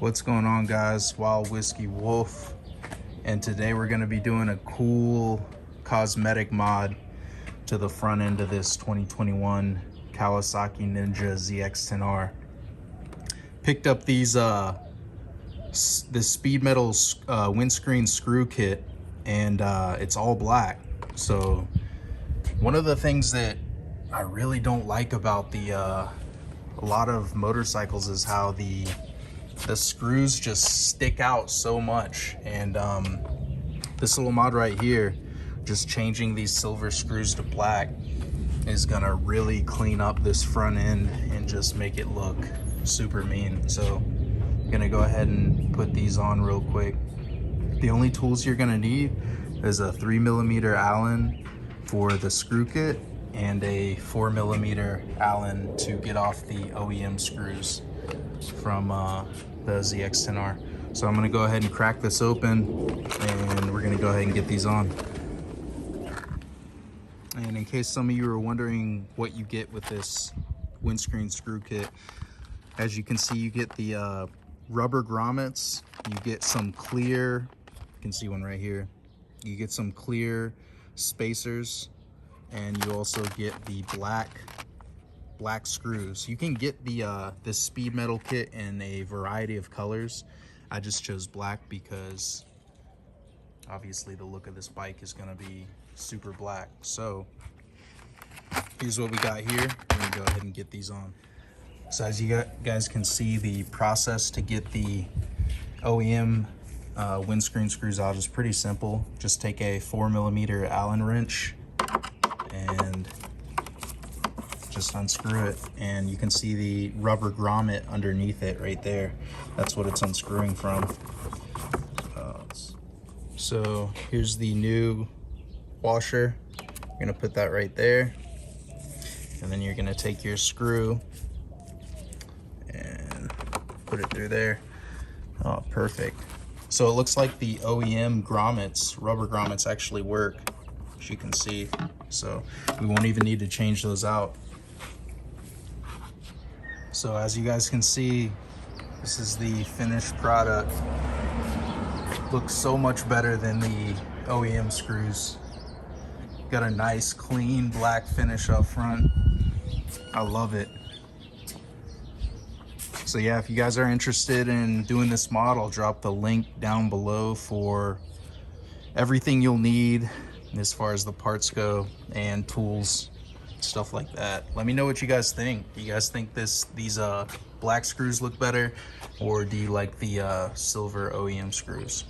What's going on, guys? Wild Whiskey Wolf, and today we're going to be doing a cool cosmetic mod to the front end of this 2021 Kawasaki Ninja ZX10R. Picked up these this Speedmetal windscreen screw kit, and it's all black. So one of the things that I really don't like about a lot of motorcycles is how the screws just stick out so much, and this little mod right here, just changing these silver screws to black, is gonna really clean up this front end and just make it look super mean. So I'm gonna go ahead and put these on real quick. The only tools you're gonna need is a 3mm Allen for the screw kit and a 4mm Allen to get off the OEM screws from the ZX10R. So I'm gonna go ahead and crack this open, and we're gonna go ahead and get these on. And in case some of you are wondering what you get with this windscreen screw kit, as you can see, you get the rubber grommets, you get some clear, you can see one right here, you get some clear spacers, and you also get the black screws. You can get the this Speedmetal kit in a variety of colors. I just chose black because obviously the look of this bike is gonna be super black. So here's what we got here. We're gonna go ahead and get these on. So as you guys can see, the process to get the OEM windscreen screws out is pretty simple. Just take a 4mm Allen wrench and just unscrew it, and you can see the rubber grommet underneath it right there. That's what it's unscrewing from. So here's the new washer. You're gonna put that right there, and then you're gonna take your screw and put it through there. Oh, perfect. So it looks like the OEM grommets, rubber grommets, actually work, as you can see. So we won't even need to change those out. So as you guys can see, this is the finished product. Looks so much better than the OEM screws. Got a nice clean black finish up front. I love it. So yeah, if you guys are interested in doing this mod, I'll drop the link down below for everything you'll need as far as the parts go and tools, stuff like that. Let me know what you guys think. Do you guys think these black screws look better, or do you like the silver OEM screws?